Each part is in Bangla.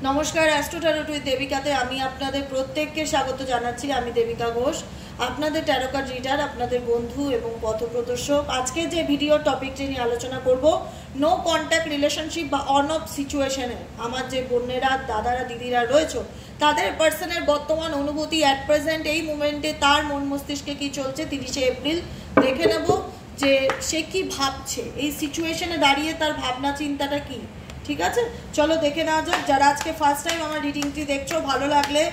নমস্কার, অ্যাস্ট্রো ট্যারোট উইথ দেবিকাতে আমি আপনাদের প্রত্যেককে স্বাগত জানাচ্ছি। আমি দেবিকা ঘোষ, আপনাদের ট্যারো কার্ড রিডার, আপনাদের বন্ধু এবং পথপ্রদর্শক। আজকে যে ভিডিও টপিকটি নিয়ে আলোচনা করব, নো কন্ট্যাক্ট রিলেশনশিপ বা অন অফ সিচুয়েশনে আমার যে বোনেরা, দাদারা, দিদিরা রয়েছে তাদের পার্সনের বর্তমান অনুভূতি অ্যাট প্রেজেন্ট এই মুমেন্টে তার মন মস্তিষ্কে কি চলছে 30শে এপ্রিল দেখে নেব যে সে কি ভাবছে, এই সিচুয়েশনে দাঁড়িয়ে তার ভাবনা চিন্তাটা কি। ঠিক আছে, চলো দেখে নেওয়া যাক। যারা আজকে ফার্স্ট টাইম আমার রিডিংটি দেখছো, ভালো লাগলে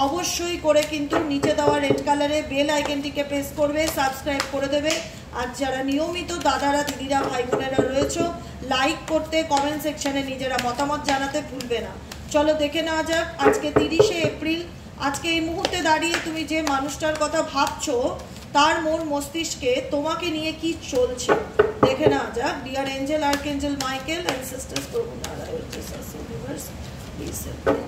অবশ্যই করে কিন্তু নিচে দেওয়া রেড কালারে বেল আইকনটিকে প্রেস করবে, সাবস্ক্রাইব করে দেবে। আর যারা নিয়মিত দাদারা, দিদিরা, ভাই বোনেরা রয়েছে, লাইক করতে, কমেন্ট সেকশনে নিজেরা মতামত জানাতে ভুলবে না। চলো দেখে নেওয়া যাক। আজকে 30শে এপ্রিল, আজকে এই মুহূর্তে দাঁড়িয়ে তুমি যে মানুষটার কথা ভাবছো তার মন মস্তিষ্কে তোমাকে নিয়ে কি চলছে দেখে নেওয়া যাক। Dear angel, archangel Michael and sisters প্রভু Narayan Jesus universe please help me.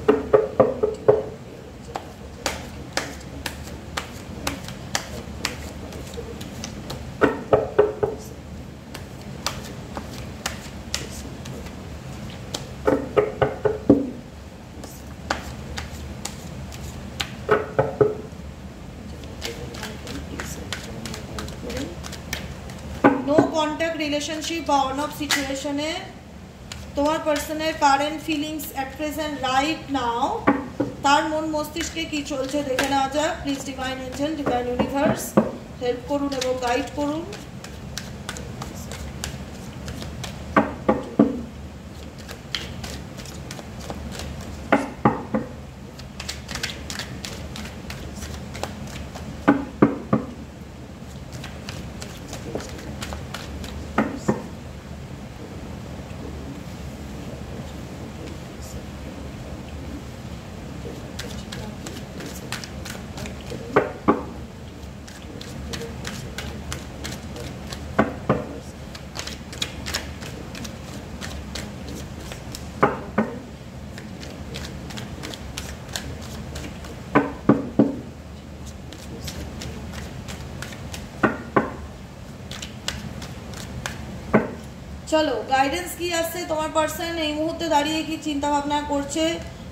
No contact relationship বা অন অফ সিচুয়েশনে তোমার পার্সনের current feelings at present right now, তার মন মস্তিষ্কে কি চলছে দেখে নেওয়া যাক। Please divine angel, divine universe help করুন এবং গাইড করুন। চলো গাইডেন্স কি আসছে, তোমার পার্সন এই মুহূর্তে দাঁড়িয়ে কি চিন্তা ভাবনা করছে,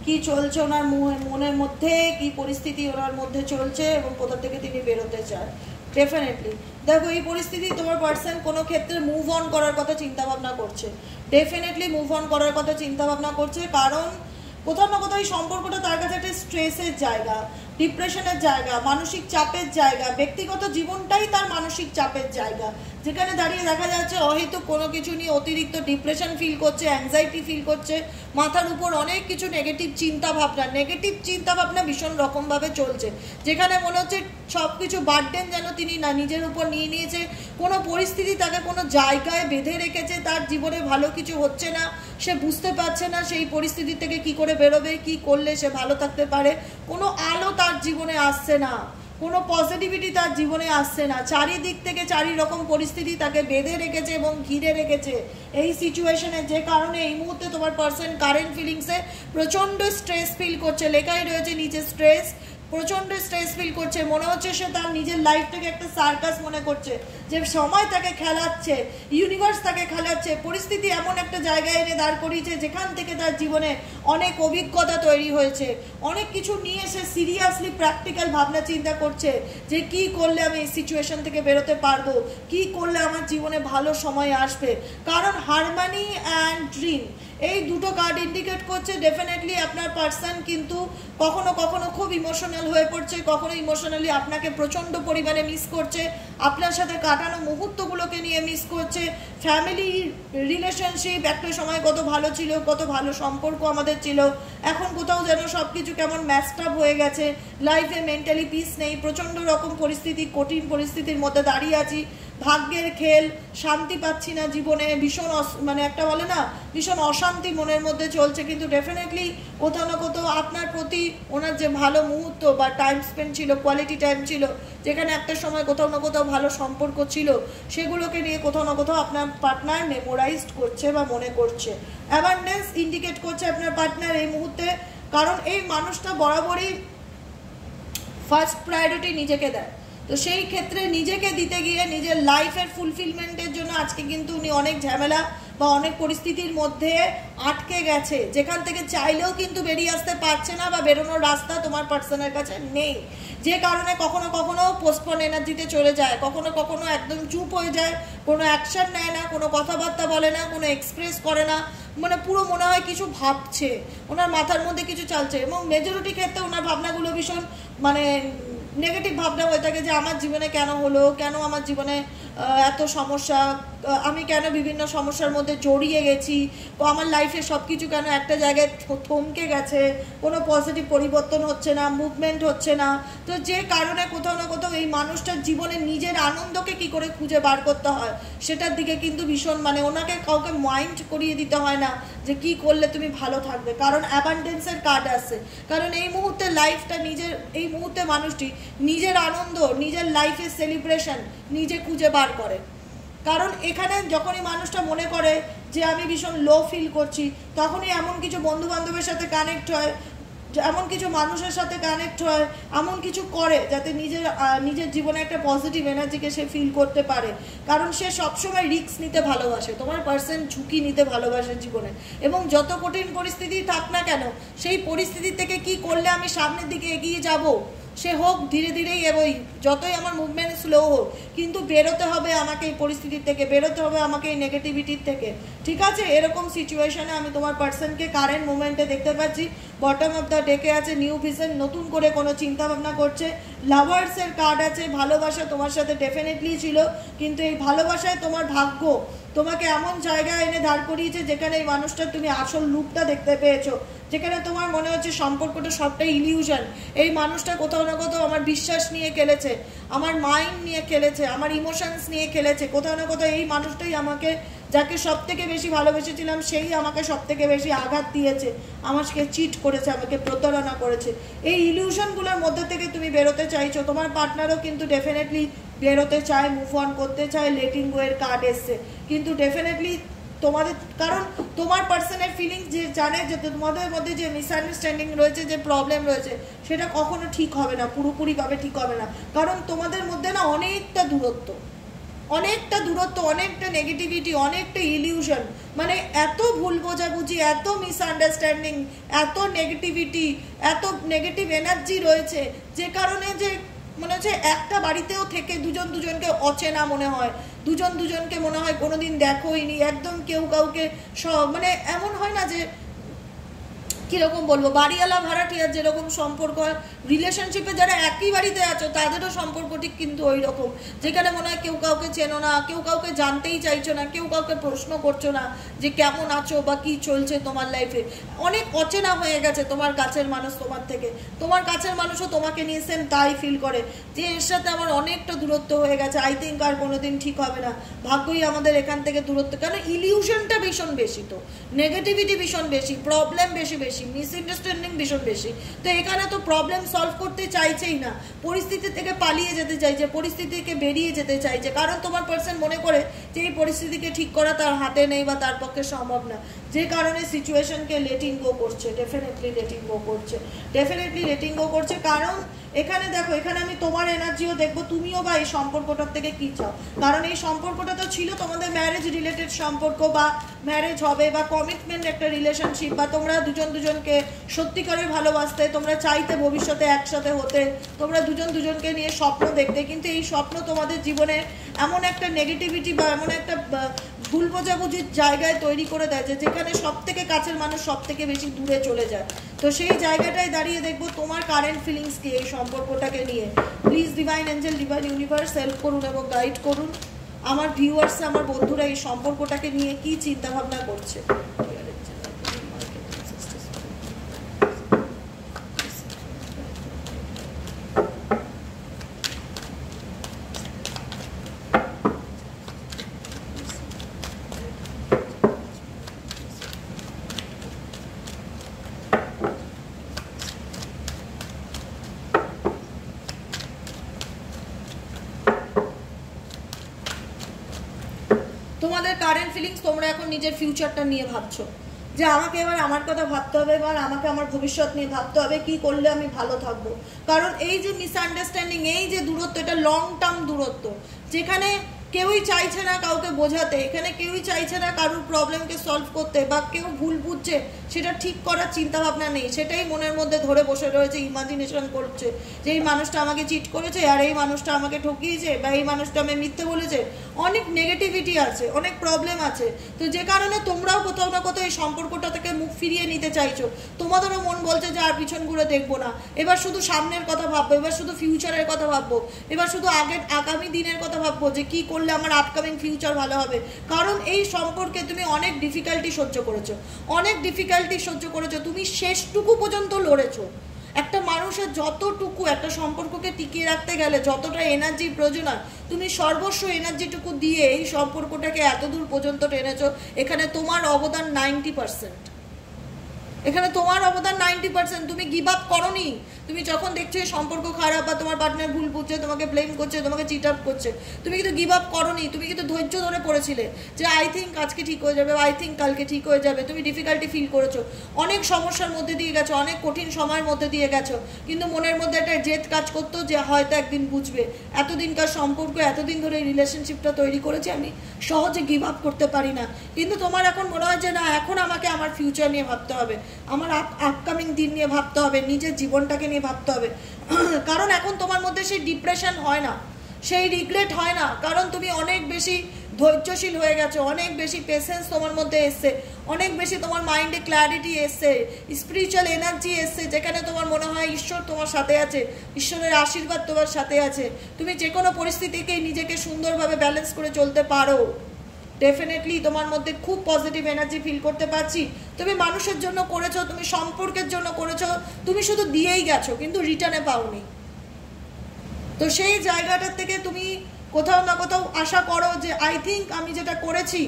কি চলছে ওনার মনের মধ্যে, কি পরিস্থিতি ওনার মধ্যে চলছে এবং কোথা থেকে তিনি বেরোতে চায়। ডেফিনেটলি দেখো, এই পরিস্থিতি তোমার পার্সন কোনো ক্ষেত্রে মুভ অন করার কথা চিন্তা ভাবনা করছে। ডেফিনেটলি মুভ অন করার কথা চিন্তা ভাবনা করছে, কারণ কোথাও না কোথাও এই সম্পর্কটা তার কাছে একটা স্ট্রেসের জায়গা, ডিপ্রেশনের জায়গা, মানসিক চাপের জায়গা, ব্যক্তিগত জীবনটাই তার মানসিক চাপের জায়গা, যেখানে দাঁড়িয়ে দেখা যাচ্ছে হয়তো কোনো কিছু নিয়ে অতিরিক্ত ডিপ্রেশন ফিল করছে, অ্যাংজাইটি ফিল করছে, মাথার উপর অনেক কিছু নেগেটিভ চিন্তাভাবনা ভীষণ রকমভাবে চলছে, যেখানে মনে হচ্ছে সব কিছু বার্ডেন যেন তিনি না নিজের উপর নিয়ে নিয়েছে। কোনো পরিস্থিতি তাকে কোনো জায়গায় বেঁধে রেখেছে, তার জীবনে ভালো কিছু হচ্ছে না, সে বুঝতে পারছে না সেই পরিস্থিতি থেকে কি করে বেরোবে, কি করলে সে ভালো থাকতে পারে। কোনো আলো তার জীবনে আসছে না, কোনো পজিটিভিটি তার জীবনে আসছে না, চারিদিক থেকে চারি রকম পরিস্থিতি তাকে বেঁধে রেখেছে এবং ঘিরে রেখেছে এই সিচুয়েশনে, যে কারণে এই মুহূর্তে তোমার পার্সন কারেন্ট ফিলিংসে প্রচণ্ড স্ট্রেস ফিল করছে। লেখাই রয়েছে নিচে স্ট্রেস, প্রচণ্ড স্ট্রেস ফিল করছে। মনে হচ্ছে সে তার নিজের লাইফটাকে একটা সার্কাস মনে করছে, যে সময় তাকে খেলাচ্ছে, ইউনিভার্স তাকে খেলাচ্ছে, পরিস্থিতি এমন একটা জায়গায় এনে দাঁড় করিয়েছে যেখান থেকে তার জীবনে অনেক অভিজ্ঞতা তৈরি হয়েছে, অনেক কিছু নিয়ে সে সিরিয়াসলি প্র্যাকটিক্যাল ভাবনা চিন্তা করছে যে কি করলে আমি এই সিচুয়েশন থেকে বেরোতে পারবো, কি করলে আমার জীবনে ভালো সময় আসবে। কারণ হারমানি অ্যান্ড ড্রিম এই দুটো কার্ড ইন্ডিকেট করছে ডেফিনেটলি আপনার পার্সন কিন্তু কখনো কখনো খুব ইমোশনাল হয়ে পড়ছে, কখনো ইমোশনালি আপনাকে প্রচণ্ড পরিমাণে মিস করছে, আপনার সাথে কাটানো মুহূর্তগুলোকে নিয়ে মিস করছে। ফ্যামিলি রিলেশনশিপ একটা সময় কত ভালো ছিল, কত ভালো সম্পর্ক আমাদের ছিল, এখন কোথাও যেন সব কিছু কেমন ম্যাচড আপ হয়ে গেছে, লাইফে মেন্টালি পিস নেই, প্রচণ্ড রকম পরিস্থিতি, কঠিন পরিস্থিতির মধ্যে দাঁড়িয়ে আছি, ভাগ্যের খেল, শান্তি পাচ্ছি না জীবনে, ভীষণ মানে একটা বলে না ভীষণ অশান্তি মনের মধ্যে চলছে। কিন্তু ডেফিনেটলি কোথাও না কোথাও আপনার প্রতি ওনার যে ভালো মুহূর্ত বা টাইম স্পেন্ড ছিল, কোয়ালিটি টাইম ছিল, যেখানে একটা সময় কোথাও না কোথাও ভালো সম্পর্ক ছিল, সেগুলোকে নিয়ে কোথাও না কোথাও আপনার পার্টনার মেমোরাইজড করছে বা মনে করছে। অ্যাবান্ডেন্স ইন্ডিকেট করছে আপনার পার্টনার এই মুহূর্তে, কারণ এই মানুষটা বরাবরই ফার্স্ট প্রায়োরিটি নিজেকে দেয়। তো সেই ক্ষেত্রে নিজেকে দিতে গিয়ে নিজের লাইফের ফুলফিলমেন্টের জন্য আজকে কিন্তু উনি অনেক ঝামেলা বা অনেক পরিস্থিতির মধ্যে আটকে গেছে, যেখান থেকে চাইলেও কিন্তু বেরিয়ে আসতে পারছে না, বা বেরোনোর রাস্তা তোমার পার্সনের কাছে নেই, যে কারণে কখনো কখনো পোস্টপন এনার্জিতে চলে যায়, কখনো কখনো একদম চুপ হয়ে যায়, কোনো অ্যাকশন নেয় না, কোনো কথাবার্তা বলে না, কোনো এক্সপ্রেস করে না, মানে পুরো মনে হয় কিছু ভাবছে, ওনার মাথার মধ্যে কিছু চলছে। এবং মেজরিটি ক্ষেত্রে ওনার ভাবনাগুলো ভীষণ মানে নেগেটিভ ভাবনা হয়ে থাকে, যে আমার জীবনে কেন হলো, কেন আমার জীবনে এত সমস্যা, আমি কেন বিভিন্ন সমস্যার মধ্যে জড়িয়ে গেছি, আমার লাইফে সব কিছু কেন একটা জায়গায় থমকে গেছে, কোনো পজিটিভ পরিবর্তন হচ্ছে না, মুভমেন্ট হচ্ছে না। তো যে কারণে কোথাও না কোথাও এই মানুষটার জীবনে নিজের আনন্দকে কি করে খুঁজে বার করতে হয় সেটার দিকে কিন্তু ভীষণ মানে ওনাকে কাউকে মাইন্ড করিয়ে দিতে হয় না যে কি করলে তুমি ভালো থাকবে, কারণ অ্যাবান্ডেন্সের কার্ড আছে। কারণ এই মুহূর্তে লাইফটা নিজের, এই মুহূর্তে মানুষটি নিজের আনন্দ, নিজের লাইফের সেলিব্রেশন নিজে খুঁজে বার করে। কারণ এখানে যখনই মানুষটা মনে করে যে আমি ভীষণ লো ফিল করছি, তখনই এমন কিছু বন্ধু বান্ধবের সাথে কানেক্ট হয়, এমন কিছু মানুষের সাথে কানেক্ট হয়, এমন কিছু করে যাতে নিজের জীবনে একটা পজিটিভ এনার্জিকে সে ফিল করতে পারে। কারণ সে সবসময় রিস্ক নিতে ভালোবাসে, তোমার পার্সন ঝুঁকি নিতে ভালোবাসে জীবনে, এবং যত কঠিন পরিস্থিতি থাক না কেন সেই পরিস্থিতি থেকে কি করলে আমি সামনের দিকে এগিয়ে যাব, সে হোক ধীরে ধীরেই এগোই, যতই আমার মুভমেন্ট স্লো হোক, কিন্তু বেরোতে হবে আমাকে এই পরিস্থিতির থেকে, বেরোতে হবে আমাকে এই নেগেটিভিটির থেকে। ঠিক আছে, এরকম সিচুয়েশনে আমি তোমার পার্সনকে কারেন্ট মুভমেন্টে দেখতে পাচ্ছি। বটম অফ দ্য ডেকে আছে নিউ ভিশন, নতুন করে কোনো চিন্তা ভাবনা করছে। লাভার্সের কার্ড আছে, ভালোবাসা তোমার সাথে ডেফিনেটলি ছিল, কিন্তু এই ভালোবাসায় তোমার ভাগ্য তোমাকে এমন জায়গায় এনে দাঁড় করিয়েছে যেখানে এই মানুষটার তুমি আসল রূপটা দেখতে পেয়েছো, যেখানে তোমার মনে হচ্ছে সম্পর্কটা সবটাই ইলিউশন। এই মানুষটা কোথাও না কোথাও আমার বিশ্বাস নিয়ে খেলেছে, আমার মাইন্ড নিয়ে খেলেছে, আমার ইমোশনস নিয়ে খেলেছে। কোথাও না কোথাও এই মানুষটাই আমাকে, যাকে সব থেকে বেশি ভালোবেসেছিলাম, সেই আমাকে সব থেকে বেশি আঘাত দিয়েছে, আমাকে চিট করেছে, আমাকে প্রতারণা করেছে। এই ইলিউশনগুলোর মধ্যে থেকে তুমি বেরোতে চাইছো, তোমার পার্টনারও কিন্তু ডেফিনেটলি বেরোতে চায়, মুভ অন করতে চায়, লেটিং গো এর কার্ড এসছে। কিন্তু ডেফিনেটলি তোমাদের, কারণ তোমার পার্সনের ফিলিংস যে জানে যে তোমাদের মধ্যে যে মিসআন্ডারস্ট্যান্ডিং রয়েছে, যে প্রবলেম রয়েছে, সেটা কখনো ঠিক হবে না, পুরোপুরিভাবে ঠিক হবে না। কারণ তোমাদের মধ্যে না অনেকটা দূরত্ব, অনেকটা নেগেটিভিটি, অনেকটা ইলিউশন, মানে এত ভুল বোঝাবুঝি, এত মিসআন্ডারস্ট্যান্ডিং, এত নেগেটিভিটি, এত নেগেটিভ এনার্জি রয়েছে, যে কারণে যে মনে হচ্ছে একটা বাড়িতেও থেকে দুজনকে অচেনা মনে হয়, দুজনকে মনে হয় কোনোদিন দেখোইনি, একদম কেউ কাউকে মানে এমন হয় না যে কীরকম বলবো, বাড়িওয়ালা ভাড়াটিয়ার যেরকম সম্পর্ক হয়, রিলেশনশিপে যারা একই বাড়িতে আছো তাদেরও সম্পর্কটি কিন্তু ওই রকম, যেখানে মনে হয় কেউ কাউকে চেনো না, কেউ কাউকে জানতেই চাইছো না, কেউ কাউকে প্রশ্ন করছো না যে কেমন আছো বা কী চলছে তোমার লাইফে। অনেক অচেনা হয়ে গেছে তোমার কাছের মানুষ তোমার থেকে, তোমার কাছের মানুষও তোমাকে নিয়ে সেম তাই ফিল করে যে এর সাথে আমার অনেকটা দূরত্ব হয়ে গেছে, আই থিঙ্ক আর কোনোদিন ঠিক হবে না, ভাগ্যই আমাদের এখান থেকে দূরত্ব। কেন ইলিউশনটা ভীষণ বেশি, তো নেগেটিভিটি ভীষণ বেশি, প্রবলেম বেশি মিসআন্ডারস্ট্যান্ডিং ভীষণ বেশি। তো এখানে তো প্রবলেম সলভ করতে চাইছেই না, পরিস্থিতি থেকে পালিয়ে যেতে চাইছে, পরিস্থিতি থেকে বেরিয়ে যেতে চাইছে, কারণ তোমার পার্সন মনে করে যে এই পরিস্থিতিকে ঠিক করা তার হাতে নেই বা তার পক্ষে সম্ভব না, যে কারণে সিচুয়েশনকে লেটিং গো করছে, ডেফিনেটলি লেটিং গো করছে। কারণ এখানে দেখো, এখানে আমি তোমার এনার্জিও দেখবো, তুমিও বা এই সম্পর্কটার থেকে কি চাও। কারণ এই সম্পর্কটা তো ছিল তোমাদের ম্যারেজ রিলেটেড সম্পর্ক, বা ম্যারেজ হবে, বা কমিটমেন্ট একটা রিলেশনশিপ, বা তোমরা দুজনকে সত্যিকারের ভালোবাসতে, তোমরা চাইতে ভবিষ্যতে একসাথে হতে, তোমরা দুজনকে নিয়ে স্বপ্ন দেখতে। কিন্তু এই স্বপ্ন তোমাদের জীবনে এমন একটা নেগেটিভিটি বা এমন একটা ভুল বোঝাবুঝির জায়গায় তৈরি করে দেয় যে যেখানে সব থেকে কাছের মানুষ সব থেকে বেশি দূরে চলে যায়। তো সেই জায়গাটায় দাঁড়িয়ে দেখবো তোমার কারেন্ট ফিলিংস কি এই সম্পর্কটাকে নিয়ে। Please divine angel, divine universe help করুন এবং গাইড করুন আমার ভিউয়ার্স, আমার বন্ধুরা এই সম্পর্কটাকে নিয়ে কি চিন্তা ভাবনা করছে। তোমাদের কারেন্ট ফিলিংস, তোমরা এখন নিজের ফিউচারটা নিয়ে ভাবছো যে আমাকে এবার আমার কথা ভাবতে হবে, এবার আমাকে আমার ভবিষ্যৎ নিয়ে ভাবতে হবে, কি করলে আমি ভালো থাকবো। কারণ এই যে মিসআন্ডারস্ট্যান্ডিং, এই যে দূরত্ব, এটা লং টার্ম দূরত্ব, যেখানে কেউই চাইছে না কাউকে বোঝাতে, এখানে কেউই চাইছে না কারোর প্রবলেমকে সলভ করতে, বা কেউ ভুল বুঝছে সেটা ঠিক করার চিন্তা ভাবনা নেই, সেটাই মনের মধ্যে ধরে বসে রয়েছে, ইমাজিনেশন করছে যে এই মানুষটা আমাকে চিট করেছে, আর এই মানুষটা আমাকে ঠকিয়েছে, বা এই মানুষটা আমি মিথ্যে বলেছে। অনেক নেগেটিভিটি আছে, অনেক প্রবলেম আছে। তো যে কারণে তোমরাও কোথাও না কোথাও এই সম্পর্কটা থেকে মুখ ফিরিয়ে নিতে চাইছো। তোমাদেরও মন বলছে যে আর পিছন ঘুরে দেখবো না, এবার শুধু সামনের কথা ভাববো, এবার শুধু ফিউচারের কথা ভাববো, এবার শুধু আগামী দিনের কথা ভাববো যে কি করলে আমার আপকামিং ফিউচার ভালো হবে। কারণ এই সম্পর্কে তুমি অনেক ডিফিকাল্টি সহ্য করেছো, অনেক ডিফিকাল্টি সহ্য করেছো, তুমি শেষটুকু পর্যন্ত লড়েছো। একটা মানুষের যতটুকু একটা সম্পর্ককে টিকিয়ে রাখতে গেলে যতটা এনার্জি প্রয়োজন হয়, তুমি সর্বস্ব এনার্জিটুকু দিয়ে এই সম্পর্কটাকে এত দূর পর্যন্ত টেনেছো। এখানে তোমার অবদান 90%, এখানে তোমার অবদান 90%। তুমি গিভ আপ করোনি। তুমি যখন দেখছো এই সম্পর্ক খারাপ, বা তোমার পার্টনার ভুল বুঝছে, তোমাকে ব্লেম করছে, তোমাকে চিট আপ করছে, তুমি কিন্তু গিভ আপ করোনি। তুমি কিন্তু ধৈর্য ধরে পড়েছিলে যে আই থিঙ্ক আজকে ঠিক হয়ে যাবে, আই থিঙ্ক কালকে ঠিক হয়ে যাবে। তুমি ডিফিকাল্টি ফিল করেছো, অনেক সমস্যার মধ্যে দিয়ে গেছো, অনেক কঠিন সময়ের মধ্যে দিয়ে গেছো, কিন্তু মনের মধ্যে একটা জেদ কাজ করতো যে হয়তো একদিন বুঝবে। এতদিনকার সম্পর্ক, এতদিন ধরে এই রিলেশনশিপটা তৈরি করেছি, আমি সহজে গিভ আপ করতে পারি না। কিন্তু তোমার এখন মনে হয় যে না, এখন আমাকে আমার ফিউচার নিয়ে ভাবতে হবে, আমার আপকামিং দিন নিয়ে ভাবতে হবে, নিজের জীবনটাকে নিয়ে ভাবতে হবে। কারণ এখন তোমার মধ্যে সেই ডিপ্রেশন হয় না, সেই রিগ্রেট হয় না, কারণ তুমি অনেক বেশি ধৈর্যশীল হয়ে গেছো, অনেক বেশি পেশেন্স তোমার মধ্যে এসছে, অনেক বেশি তোমার মাইন্ডে ক্ল্যারিটি এসছে, স্পিরিচুয়াল এনার্জি এসছে, যেখানে তোমার মনে হয় ঈশ্বর তোমার সাথে আছে, ঈশ্বরের আশীর্বাদ তোমার সাথে আছে। তুমি যে কোনো পরিস্থিতিকেই নিজেকে সুন্দরভাবে ব্যালেন্স করে চলতে পারো। ডেফিনেটলি তোমার মধ্যে খুব পজিটিভ এনার্জি ফিল করতে পারছি। তুমি মানুষের জন্য করেছো, তুমি সম্পর্কের জন্য করেছো, তুমি শুধু দিয়েই গেছো কিন্তু রিটার্নে পাওনি। তো সেই জায়গাটার থেকে তুমি কোথাও না কোথাও আশা করো যে আই থিঙ্ক আমি যেটা করেছি,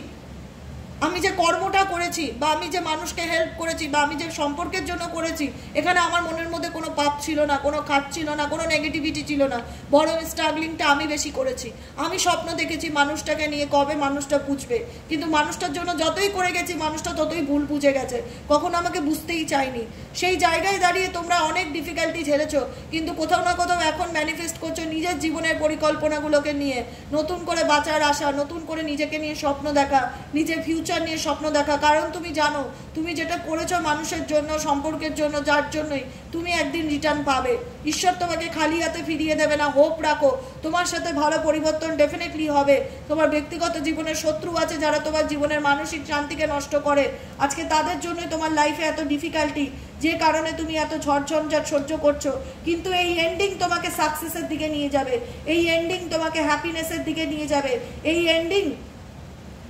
আমি যে কর্মটা করেছি, বা আমি যে মানুষকে হেল্প করেছি, বা আমি যে সম্পর্কের জন্য করেছি, এখানে আমার মনের মধ্যে কোনো পাপ ছিল না, কোনো খাত ছিল না, কোনো নেগেটিভিটি ছিল না। বড় স্ট্রাগলিংটা আমি বেশি করেছি। আমি স্বপ্ন দেখেছি মানুষটাকে নিয়ে কবে মানুষটা বুঝবে, কিন্তু মানুষটার জন্য যতই করে গেছি মানুষটা ততই ভুল বুঝে গেছে, কখনো আমাকে বুঝতেই চাইনি। সেই জায়গায় দাঁড়িয়ে তোমরা অনেক ডিফিকাল্টি ঝেড়েছো, কিন্তু কোথাও না কোথাও এখন ম্যানিফেস্ট করছো নিজের জীবনের পরিকল্পনাগুলোকে নিয়ে, নতুন করে বাঁচার আশা, নতুন করে নিজেকে নিয়ে স্বপ্ন দেখা, নিজের ফিউচার নিয়ে স্বপ্ন দেখা। কারণ তুমি জানো তুমি যেটা করেছো মানুষের জন্য, সম্পর্কের জন্য, যার জন্যই তুমি একদিন রিটার্ন পাবে। ঈশ্বর তোমাকে খালি হাতে ফিরিয়ে দেবে না। হোপ রাখো, তোমার সাথে ভালো পরিবর্তন ডেফিনেটলি হবে। তোমার ব্যক্তিগত জীবনের শত্রু আছে যারা তোমার জীবনের মানসিক শান্তিকে নষ্ট করে, আজকে তাদের জন্যই তোমার লাইফে এত ডিফিকাল্টি, যে কারণে তুমি এত ঝড়ঝঞ্ঝাট সহ্য করছো। কিন্তু এই এন্ডিং তোমাকে সাকসেসের দিকে নিয়ে যাবে, এই এন্ডিং তোমাকে হ্যাপিনেসের দিকে নিয়ে যাবে, এই এন্ডিং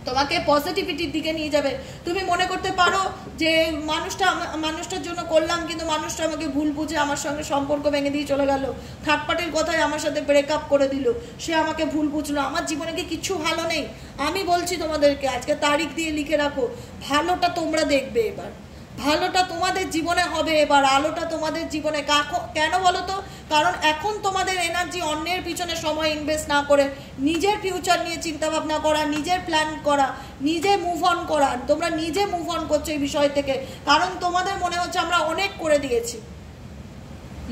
তোমাকে পজিটিভিটির দিকে নিয়ে যাবে। তুমি মনে করতে পারো যে মানুষটার জন্য করলাম, কিন্তু মানুষটা আমাকে ভুল বুঝে আমার সঙ্গে সম্পর্ক ভেঙে দিয়ে চলে গেল, থার্ড পার্টির কথায় আমার সাথে ব্রেকআপ করে দিল, সে আমাকে ভুল বুঝলো, আমার জীবনে কি কিছু ভালো নেই? আমি বলছি তোমাদেরকে, আজকে তারিখ দিয়ে লিখে রাখো, ভালোটা তোমরা দেখবে এবার, ভালোটা তোমাদের জীবনে হবে এবার, আলোটা তোমাদের জীবনে। কেন বলো তো? কারণ এখন তোমাদের এনার্জি অন্যের পিছনে সময় ইনভেস্ট না করে নিজের ফিউচার নিয়ে চিন্তা ভাবনা করা, নিজের প্ল্যান করা, নিজে মুভ অন করা। তোমরা নিজে মুভ অন করছো এই বিষয় থেকে, কারণ তোমাদের মনে হচ্ছে আমরা অনেক করে দিয়েছি,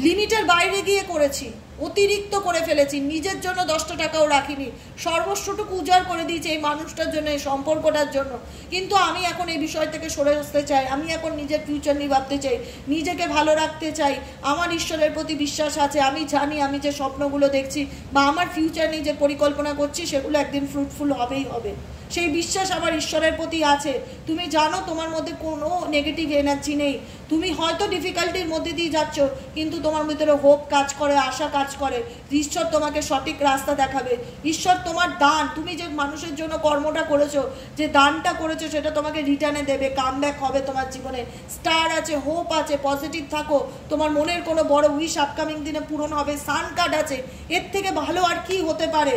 লিমিটের বাইরে গিয়ে করেছি, অতিরিক্ত করে ফেলেছি, নিজের জন্য 10টা টাকাও রাখিনি, সর্বস্বটুকু উজাড় করে দিয়েছি এই মানুষটার জন্য, এই সম্পর্কটার জন্য। কিন্তু আমি এখন এই বিষয় থেকে সরে আসতে চাই, আমি এখন নিজের ফিউচার নিয়ে ভাবতে চাই, নিজেকে ভালো রাখতে চাই। আমার ঈশ্বরের প্রতি বিশ্বাস আছে, আমি জানি আমি যে স্বপ্নগুলো দেখছি বা আমার ফিউচার নিয়ে যে পরিকল্পনা করছি সেগুলো একদিন ফ্রুটফুল হবেই হবে। সেই বিশ্বাস আমার ঈশ্বরের প্রতি আছে। তুমি জানো তোমার মধ্যে কোনো নেগেটিভ এনার্জি নেই, তুমি হয়তো ডিফিকাল্টির মধ্যে দিয়ে যাচ্ছ, কিন্তু তোমার ভিতরে হোপ কাজ করে, আশা কাজ করে, ঈশ্বর তোমাকে সঠিক রাস্তা দেখাবে। ঈশ্বর তোমার দান, তুমি যে মানুষের জন্য কর্মটা করেছো, যে দানটা করেছো, সেটা তোমাকে রিটার্নে দেবে, কামব্যাক হবে তোমার জীবনে। স্টার আছে, হোপ আছে, পজিটিভ থাকো, তোমার মনের কোনো বড় উইশ আপকামিং দিনে পূরণ হবে, সান কার্ড আছে, এর থেকে ভালো আর কি হতে পারে?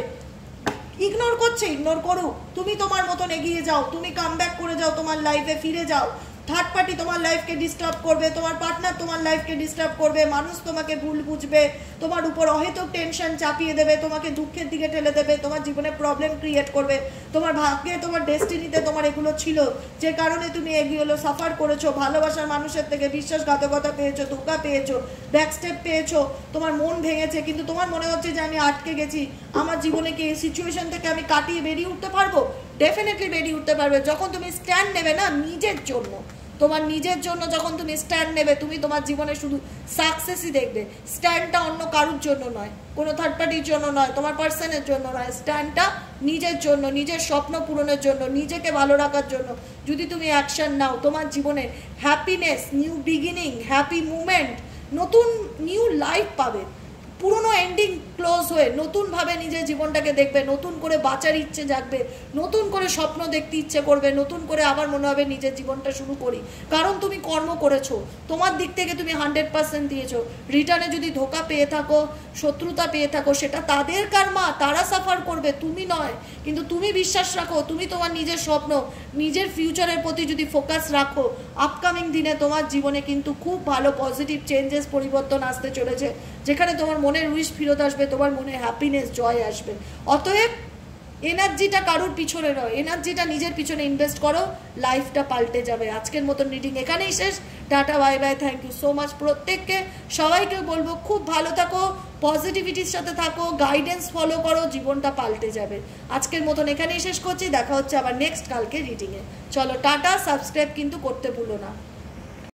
ইগনোর করছে, ইগনোর করুক, তুমি তোমার মতন এগিয়ে যাও, তুমি কামব্যাক করে যাও, তোমার লাইফে ফিরে যাও, থার্ড পার্টি তোমার লাইফকে ডিস্টার্ব করবে, তোমার পার্টনার তোমার লাইফকে ডিস্টার্ব করবে, মানুষ তোমাকে ভুল বুঝবে, তোমার উপর অহেতুক টেনশন চাপিয়ে দেবে, তোমাকে দুঃখের দিকে ঠেলে দেবে, তোমার জীবনে প্রবলেম ক্রিয়েট করবে। তোমার ভাগ্যে, তোমার ডেস্টিনিতে তোমার এগুলো ছিল, যে কারণে তুমি এগুলো সাফার করেছো, ভালোবাসার মানুষের থেকে বিশ্বাসঘাতকতা পেয়েছো, ধোঁকা পেয়েছো, ব্যাকস্টেপ পেয়েছো, তোমার মন ভেঙেছে, কিন্তু তোমার মনে হচ্ছে যে আমি আটকে গেছি, আমার জীবনে কি এই সিচুয়েশন থেকে আমি কাটিয়ে বেরিয়ে উঠতে পারবো? ডেফিনেটলি বেরিয়ে উঠতে পারবে যখন তুমি স্ট্যান্ড নেবে না নিজের জন্য। তোমার নিজের জন্য যখন তুমি স্ট্যান্ড নেবে, তুমি তোমার জীবনে শুধু সাকসেসই দেখবে। স্ট্যান্ডটা অন্য কারোর জন্য নয়, কোনো থার্ড পার্টির জন্য নয়, তোমার পার্সনের জন্য নয়, স্ট্যান্ডটা নিজের জন্য, নিজের স্বপ্ন পূরণের জন্য, নিজেকে ভালো রাখার জন্য। যদি তুমি অ্যাকশন নাও, তোমার জীবনে happiness, new beginning, happy movement, নতুন নিউ লাইফ পাবে। পুরনো এন্ডিং ক্লোজ হয়ে নতুনভাবে নিজের জীবনটাকে দেখবে, নতুন করে বাঁচার ইচ্ছে জাগবে, নতুন করে স্বপ্ন দেখতে ইচ্ছে করবে, নতুন করে আবার মনে হবে নিজের জীবনটা শুরু করি। কারণ তুমি কর্ম করেছো, তোমার দিক থেকে তুমি 100% দিয়েছো। রিটার্নে যদি ধোঁকা পেয়ে থাকো, শত্রুতা পেয়ে থাকো, সেটা তাদের কারমা, তারা সাফার করবে, তুমি নয়। কিন্তু তুমি বিশ্বাস রাখো, তুমি তোমার নিজের স্বপ্ন, নিজের ফিউচারের প্রতি যদি ফোকাস রাখো, আপকামিং দিনে তোমার জীবনে কিন্তু খুব ভালো পজিটিভ চেঞ্জেস, পরিবর্তন আসতে চলেছে, যেখানে তোমার মনের উইশ ফিরত আসবে, তোমার মনে হ্যাপিনেস, জয় আসবে। অতএব এনার্জিটা কারোর পিছনে নয়, এনার্জিটা নিজের পিছনে ইনভেস্ট করো, লাইফটা পাল্টে যাবে। আজকের মতন রিডিং এখানেই শেষ। Tata, bye bye, thank you so much. প্রত্যেককে, সবাইকে বলবো খুব ভালো থাকো, পজিটিভিটির সাথে থাকো, গাইডেন্স ফলো করো, জীবনটা পাল্টে যাবে। আজকের মতন এখানেই শেষ করছি, দেখা হচ্ছে আবার নেক্সট কালকে রিডিংয়ে। চলো টাটা, সাবস্ক্রাইব কিন্তু করতে ভুলো না।